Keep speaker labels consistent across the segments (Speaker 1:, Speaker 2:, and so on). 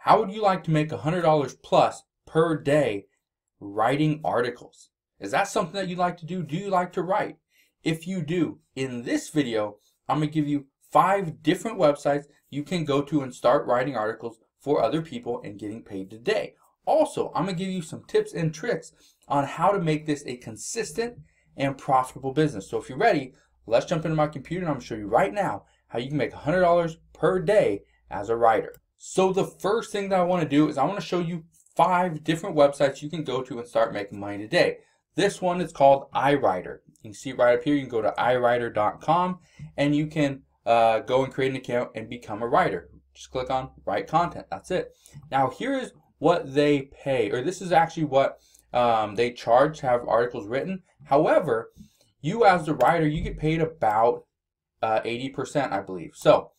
Speaker 1: How would you like to make $100 plus per day writing articles? Is that something that you like to do? Do you like to write? If you do, in this video, I'm going to give you 5 different websites you can go to and start writing articles for other people and getting paid today. Also, I'm going to give you some tips and tricks on how to make this a consistent and profitable business. So if you're ready, let's jump into my computer and I'm going to show you right now how you can make $100 per day as a writer. So the first thing that I want to do is I want to show you 5 different websites you can go to and start making money today. This one is called iWriter. You can see it right up here. You can go to iWriter.com and you can go and create an account and become a writer. Just click on write content. That's it. Now here is what they pay, or this is actually what they charge to have articles written. However, you as the writer, you get paid about 80%, I believe. So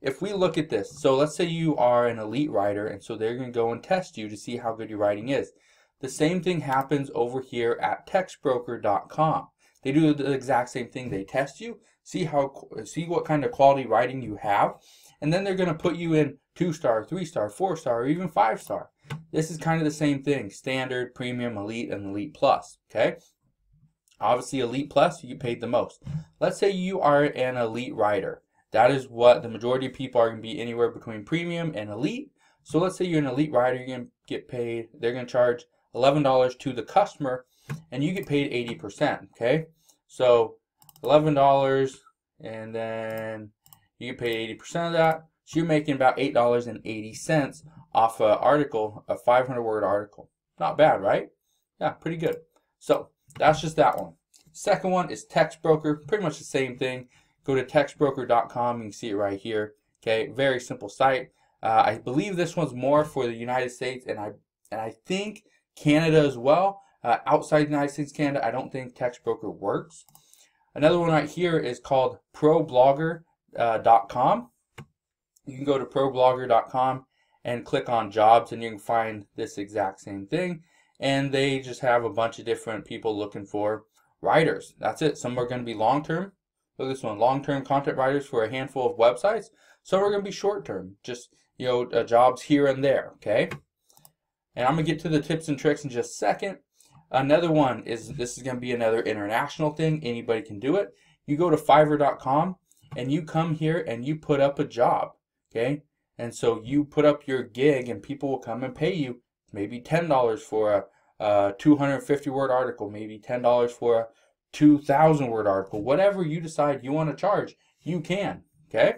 Speaker 1: if we look at this, so let's say you are an elite writer, and so they're going to go and test you to see how good your writing is. The same thing happens over here at textbroker.com. They do the exact same thing. They test you, see what kind of quality writing you have, and then they're going to put you in 2-star, 3-star, 4-star, or even 5-star. This is kind of the same thing: standard, premium, elite, and elite plus. Okay. Obviously, elite plus, you get paid the most. Let's say you are an elite writer. That is what the majority of people are going to be, anywhere between premium and elite. So let's say you're an elite writer, you're going to get paid, they're going to charge $11 to the customer, and you get paid 80%, okay? So $11, and then you get paid 80% of that. So you're making about $8.80 off an article, a 500-word article. Not bad, right? Yeah, pretty good. So that's just that one. Second one is TextBroker, pretty much the same thing. Go to textbroker.com, you can see it right here. Okay, very simple site. I believe this one's more for the United States, and I think Canada as well. Outside the United States, Canada, I don't think TextBroker works. Another one right here is called ProBlogger.com. You can go to ProBlogger.com and click on jobs, and you can find this exact same thing. And they just have a bunch of different people looking for writers. That's it. Some are going to be long-term. Look at this one, long-term content writers for a handful of websites. Some are going to be short-term, just jobs here and there. Okay. And I'm going to get to the tips and tricks in just a second. Another one is, this is going to be another international thing. Anybody can do it. You go to Fiverr.com and you come here and you put up a job. Okay. And so you put up your gig and people will come and pay you maybe $10 for a 250-word article, maybe $10 for a 2,000-word article. Whatever you decide you want to charge, you can. Okay.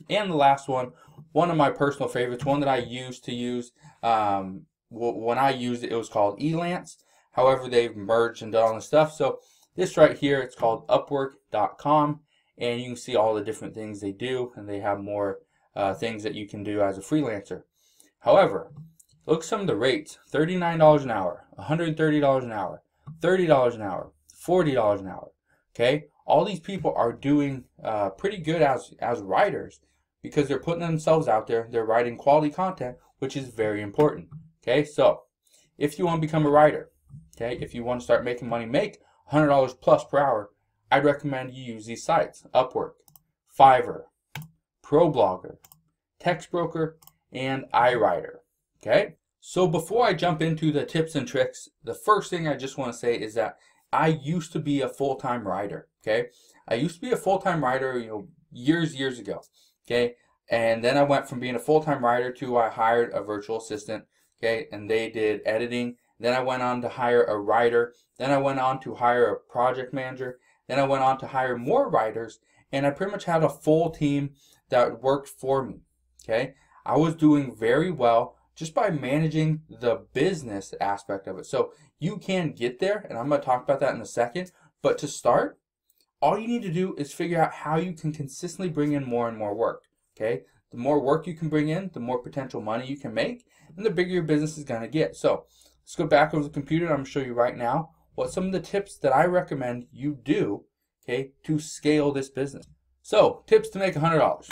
Speaker 1: And the last one of my personal favorites, one that I used to use, when I used it, it was called Elance. However, they've merged and done all this stuff. So this right here, it's called Upwork.com, and you can see all the different things they do, and they have more things that you can do as a freelancer. However, look at some of the rates: $39 an hour, $130 an hour, $30 an hour, $40 an hour. Okay, all these people are doing pretty good as writers, because they're putting themselves out there. They're writing quality content, which is very important. Okay, so if you want to become a writer, okay, if you want to start making money, make $100 plus per hour, I'd recommend you use these sites: Upwork, Fiverr, ProBlogger, TextBroker, and iWriter. Okay, so before I jump into the tips and tricks, the first thing I just want to say is that I used to be a full-time writer. Okay, I used to be a full-time writer, years ago. Okay, and then I went from being a full-time writer to I hired a virtual assistant. Okay, and they did editing. Then I went on to hire a writer. Then I went on to hire a project manager. Then I went on to hire more writers, and I pretty much had a full team that worked for me. Okay, I was doing very well just by managing the business aspect of it. So you can get there, and I'm going to talk about that in a second. But to start, all you need to do is figure out how you can consistently bring in more and more work. Okay, the more work you can bring in, the more potential money you can make, and the bigger your business is going to get. So let's go back over the computer, and I'm going to show you right now what some of the tips that I recommend you do, okay, to scale this business. So tips to make $100.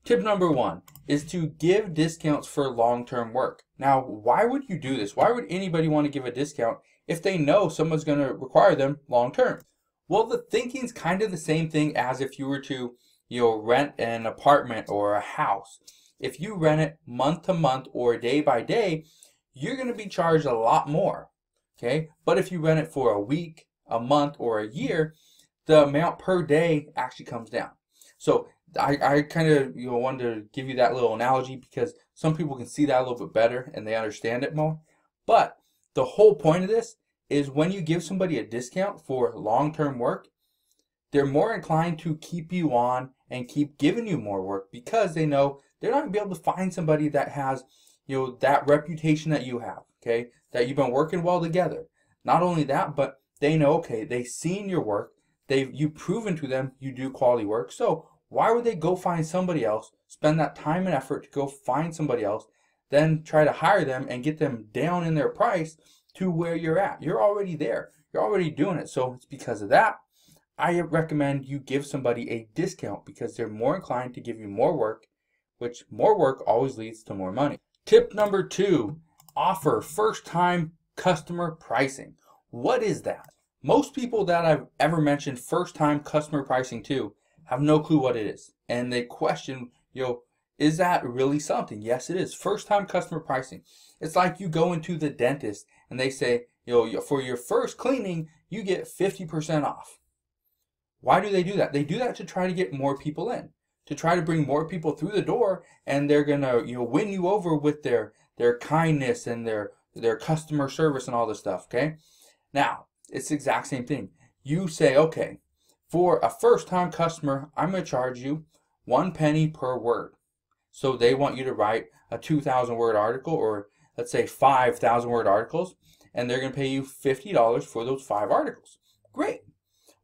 Speaker 1: Tip number 1 is to give discounts for long-term work. Now, why would you do this? Why would anybody want to give a discount if they know someone's going to require them long-term? Well, the thinking's kind of the same thing as if you were to, rent an apartment or a house. If you rent it month to month or day by day, you're going to be charged a lot more. Okay, but if you rent it for a week, a month, or a year, the amount per day actually comes down. So I kind of wanted to give you that little analogy because some people can see that a little bit better and they understand it more. But the whole point of this is when you give somebody a discount for long-term work, they're more inclined to keep you on and keep giving you more work because they know they're not going to be able to find somebody that has that reputation that you have, okay, that you've been working well together. Not only that, but they know, okay, they've seen your work, you've proven to them you do quality work, so why would they go find somebody else, spend that time and effort to go find somebody else, then try to hire them and get them down in their price to where you're at? You're already there. You're already doing it. So it's because of that, I recommend you give somebody a discount because they're more inclined to give you more work, which more work always leads to more money. Tip number 2, offer first-time customer pricing. What is that? Most people that I've ever mentioned first-time customer pricing to have no clue what it is. And they question, is that really something? Yes, it is. First-time customer pricing. It's like you go into the dentist and they say, for your first cleaning, you get 50% off. Why do they do that? They do that to try to get more people in, to try to bring more people through the door, and they're gonna win you over with their kindness and their customer service and all this stuff. Okay, now it's the exact same thing. You say, okay, for a first-time customer, I'm gonna charge you 1 penny per word. So they want you to write a 2,000-word article, or let's say 5,000-word articles, and they're gonna pay you $50 for those 5 articles. Great.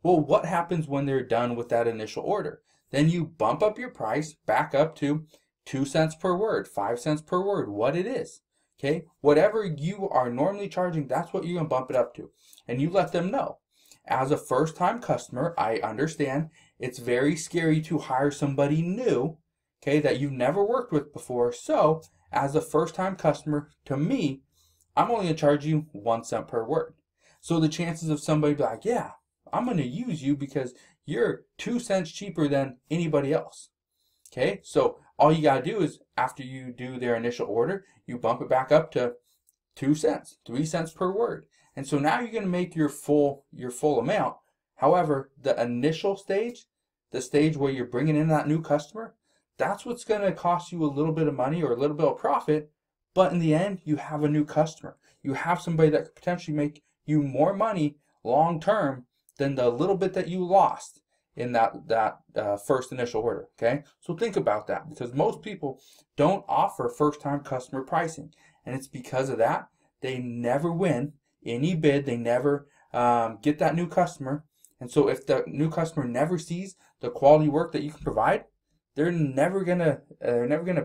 Speaker 1: Well, what happens when they're done with that initial order? Then you bump up your price back up to 2 cents per word, 5 cents per word, what it is. Okay, whatever you are normally charging, that's what you're going to bump it up to. And you let them know. As a first-time customer, I understand it's very scary to hire somebody new, okay, that you've never worked with before. So, as a first-time customer, to me, I'm only going to charge you 1 cent per word. So the chances of somebody be like, yeah, I'm going to use you because you're 2 cents cheaper than anybody else. Okay, so all you got to do is after you do their initial order, you bump it back up to 2 cents, 3 cents per word. And so now you're going to make your full amount. However, the initial stage, the stage where you're bringing in that new customer, that's what's going to cost you a little bit of money or a little bit of profit. But in the end, you have a new customer. You have somebody that could potentially make you more money long term than the little bit that you lost in that first initial order. Okay, so think about that, because most people don't offer first-time customer pricing, and it's because of that they never win any bid. They never get that new customer, and so if the new customer never sees the quality work that you can provide, they're never gonna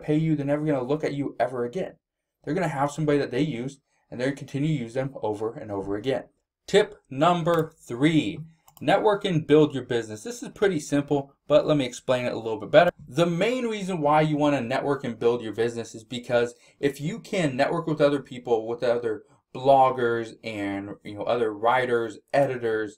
Speaker 1: pay you. They're never gonna look at you ever again. They're gonna have somebody that they use, and they're gonna continue to use them over and over again. Tip number 3, network and build your business. This is pretty simple, but let me explain it a little bit better. The main reason why you want to network and build your business is because if you can network with other people, with other bloggers and other writers, editors,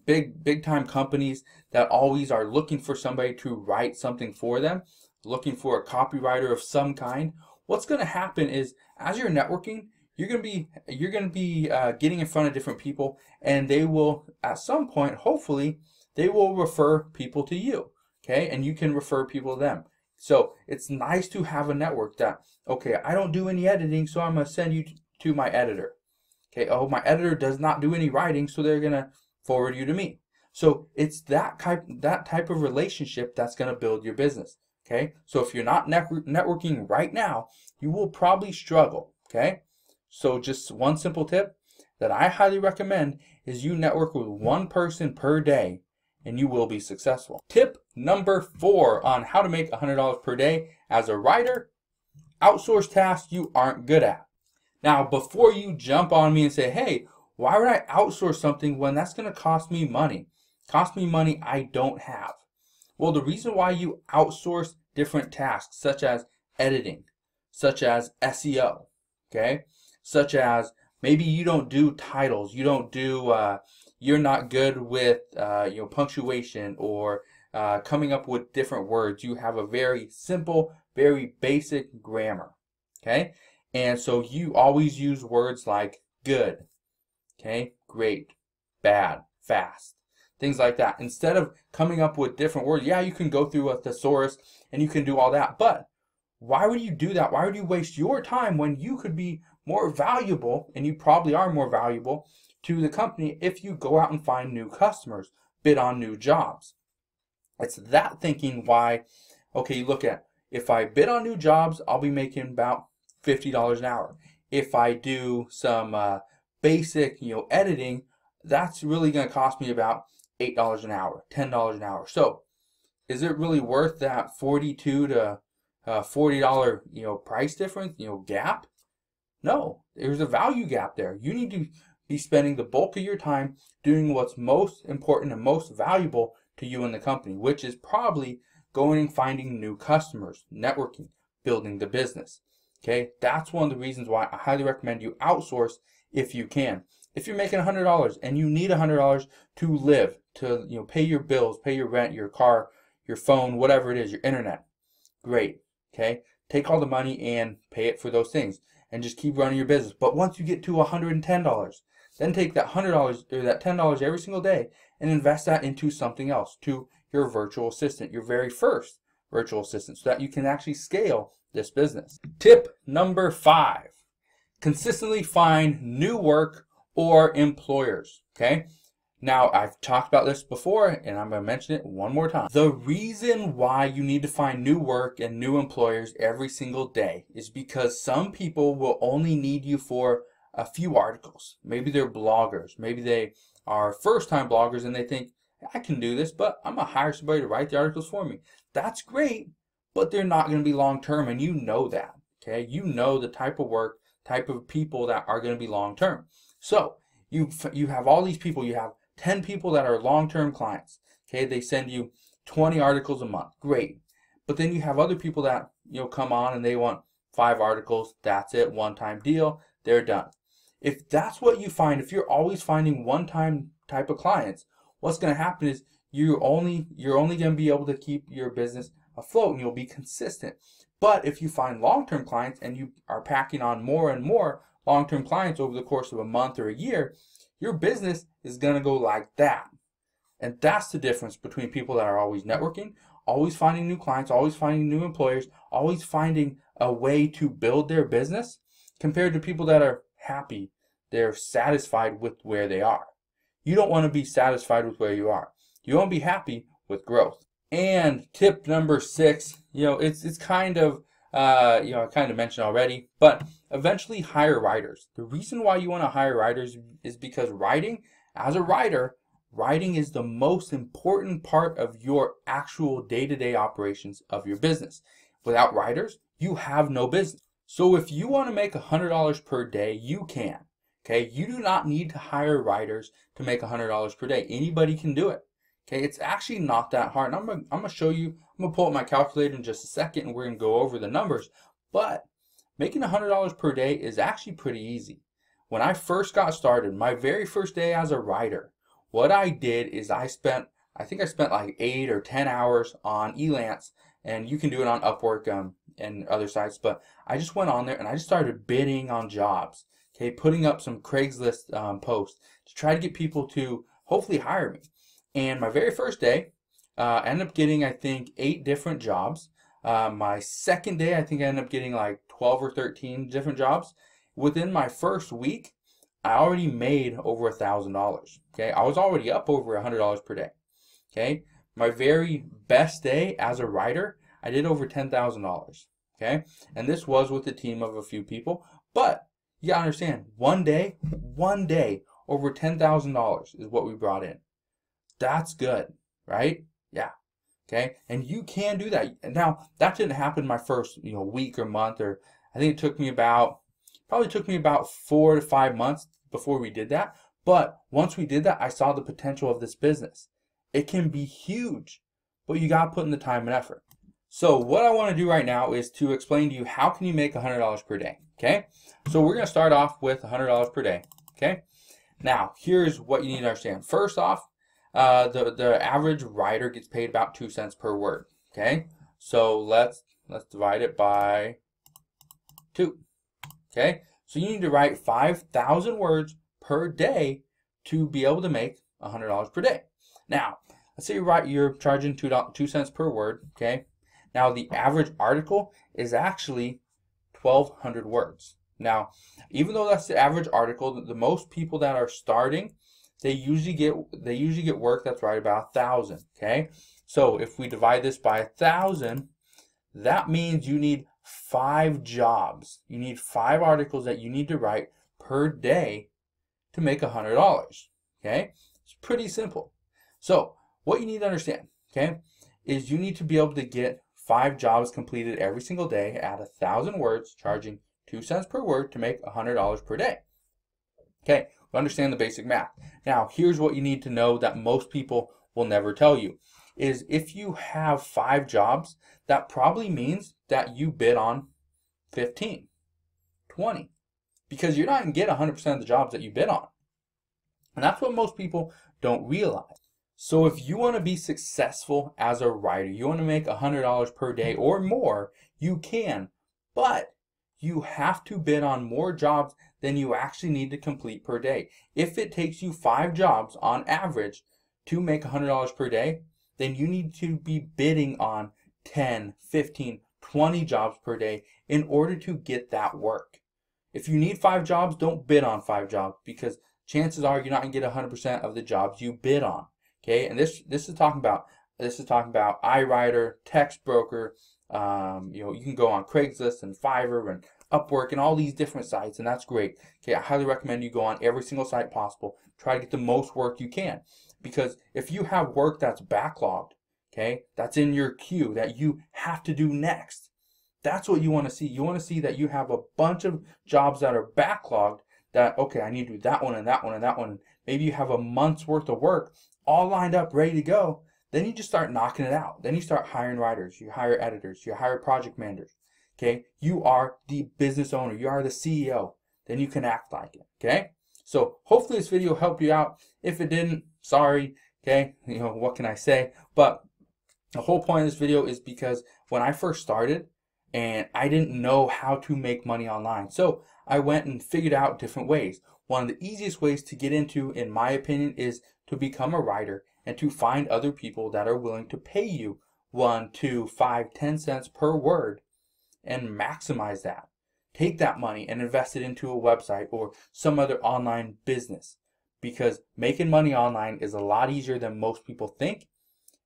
Speaker 1: big time companies that always are looking for somebody to write something for them, looking for a copywriter of some kind, what's going to happen is as you're networking, you're going to be getting in front of different people, and they will, at some point, hopefully, they will refer people to you, okay? And you can refer people to them. So it's nice to have a network that, okay, I don't do any editing, so I'm going to send you to my editor. Okay, oh, my editor does not do any writing, so they're going to forward you to me. So it's that type of relationship that's going to build your business, okay? So if you're not networking right now, you will probably struggle, okay? So just one simple tip that I highly recommend is you network with one person per day and you will be successful. Tip number 4 on how to make $100 per day as a writer: outsource tasks you aren't good at. Now, before you jump on me and say, hey, why would I outsource something when that's going to cost me money? Cost me money I don't have. Well, the reason why you outsource different tasks, such as editing, such as SEO, okay, such as maybe you don't do titles, you don't do, you're not good with punctuation or coming up with different words. You have a very simple, very basic grammar, okay? And so you always use words like good, okay, great, bad, fast, things like that. Instead of coming up with different words, yeah, you can go through a thesaurus and you can do all that, but why would you do that? Why would you waste your time when you could be more valuable, and you probably are more valuable to the company if you go out and find new customers, bid on new jobs? It's that thinking why, okay, you look at, if I bid on new jobs, I'll be making about $50 an hour. If I do some basic, editing, that's really going to cost me about $8 an hour, $10 an hour. So is it really worth that $42 to $40, price difference, gap? No, there's a value gap there. You need to be spending the bulk of your time doing what's most important and most valuable to you and the company, which is probably going and finding new customers, networking, building the business. Okay, that's one of the reasons why I highly recommend you outsource if you can. If you're making $100 and you need $100 to live, to pay your bills, pay your rent, your car, your phone, whatever it is, your internet, great. Okay, take all the money and pay it for those things, and just keep running your business. But once you get to $110, then take that $100 or that $10 every single day and invest that into something else, to your virtual assistant, your very first virtual assistant, so that you can actually scale this business. Tip number 5, consistently find new work or employers. Okay, now I've talked about this before and I'm going to mention it one more time. The reason why you need to find new work and new employers every single day is because some people will only need you for a few articles. Maybe they're bloggers, maybe they are first-time bloggers and they think, I can do this, but I'm going to hire somebody to write the articles for me. That's great, but they're not going to be long-term, and you know that. Okay, you know the type of work, type of people that are going to be long-term. So you have all these people. You have 10 people that are long-term clients. Okay, they send you 20 articles a month. Great. But then you have other people that come on and they want 5 articles. That's it, one-time deal. They're done. If that's what you find, if you're always finding one-time type of clients, what's going to happen is you're only going to be able to keep your business afloat and you'll be consistent. But if you find long-term clients and you are packing on more and more long-term clients over the course of a month or a year, your business is going to go like that. And that's the difference between people that are always networking, always finding new clients, always finding new employers, always finding a way to build their business, compared to people that are happy. They're satisfied with where they are. You don't want to be satisfied with where you are. You want to be happy with growth. And tip number 6, it's kind of, I kind of mentioned already, but eventually hire writers. The reason why you want to hire writers is because writing is the most important part of your actual day-to-day operations of your business. Without writers, you have no business. So if you want to make $100 per day, you can. Okay, you do not need to hire writers to make $100 per day. Anybody can do it. Okay, it's actually not that hard. And I'm gonna show you. I'm gonna pull up my calculator in just a second, and we're gonna go over the numbers. But making $100 per day is actually pretty easy. When I first got started, my very first day as a writer, what I did is I think I spent like 8 or 10 hours on Elance, and you can do it on Upwork and other sites. But I just went on there and I just started bidding on jobs. Okay, putting up some Craigslist posts to try to get people to hopefully hire me. And my very first day, I ended up getting, I think, 8 different jobs. My second day, I think I ended up getting like 12 or 13 different jobs. Within my first week, I already made over $1,000. Okay, I was already up over $100 per day. Okay, my very best day as a writer, I did over $10,000. Okay, and this was with a team of a few people, but you gotta understand, one day, over $10,000 is what we brought in. That's good, right? Yeah. Okay, and you can do that. Now, that didn't happen my first, week or month, or I think it took me probably took me about 4 to 5 months before we did that. But once we did that, I saw the potential of this business. It can be huge, but you got to put in the time and effort. So what I want to do right now is to explain to you how can you make $100 per day. Okay, so we're going to start off with $100 per day. Okay, now here's what you need to understand. First off, the average writer gets paid about 2 cents per word. Okay, so let's divide it by 2. Okay, so you need to write 5,000 words per day to be able to make $100 per day. Now, let's say you're charging 2 cents per word. Okay, now the average article is actually 1,200 words. Now, even though that's the average article, the most people that are starting, they usually get work that's right about 1,000. Okay, so if we divide this by 1,000, that means you need 5 jobs. You need 5 articles that you need to write per day to make $100. Okay, it's pretty simple. So what you need to understand, okay, is you need to be able to get 5 jobs completed every single day at 1,000 words, charging 2 cents per word to make $100 per day. Okay, we understand the basic math. Now, here's what you need to know that most people will never tell you, is if you have 5 jobs, that probably means that you bid on 15, 20, because you're not going to get 100% of the jobs that you bid on. And that's what most people don't realize. So if you want to be successful as a writer, you want to make $100 per day or more, you can, but you have to bid on more jobs than you actually need to complete per day. If it takes you 5 jobs on average to make $100 per day, then you need to be bidding on 10, 15, 20 jobs per day in order to get that work. If you need 5 jobs, don't bid on 5 jobs, because chances are you're not going to get 100% of the jobs you bid on. Okay, and this is talking about iWriter, Text Broker. You can go on Craigslist and Fiverr and Upwork and all these different sites, and that's great. Okay, I highly recommend you go on every single site possible. Try to get the most work you can, because if you have work that's backlogged, okay, that's in your queue that you have to do next, that's what you want to see. You want to see that you have a bunch of jobs that are backlogged that, okay, I need to do that one and that one and that one. Maybe you have a month's worth of work all lined up, ready to go. Then you just start knocking it out. Then you start hiring writers, you hire editors, you hire project managers. Okay, you are the business owner, you are the CEO. Then you can act like it. Okay, so hopefully this video helped you out. If it didn't, sorry. Okay, what can I say? But the whole point of this video is because when I first started, and I didn't know how to make money online, so I went and figured out different ways. One of the easiest ways to get into, in my opinion, is to become a writer and to find other people that are willing to pay you 1, 2, 5, 10 cents per word and maximize that. Take that money and invest it into a website or some other online business, because making money online is a lot easier than most people think.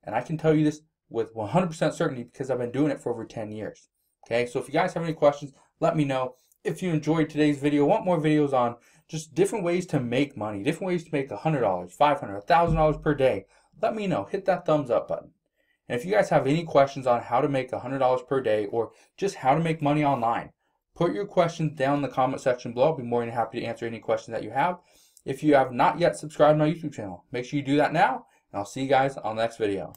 Speaker 1: And I can tell you this with 100% certainty because I've been doing it for over 10 years. Okay, so if you guys have any questions, let me know. If you enjoyed today's video, want more videos on just different ways to make money, different ways to make $100, $500, $1,000 per day, let me know. Hit that thumbs up button. And if you guys have any questions on how to make $100 per day or just how to make money online, put your questions down in the comment section below. I'll be more than happy to answer any questions that you have. If you have not yet subscribed to my YouTube channel, make sure you do that now, and I'll see you guys on the next video.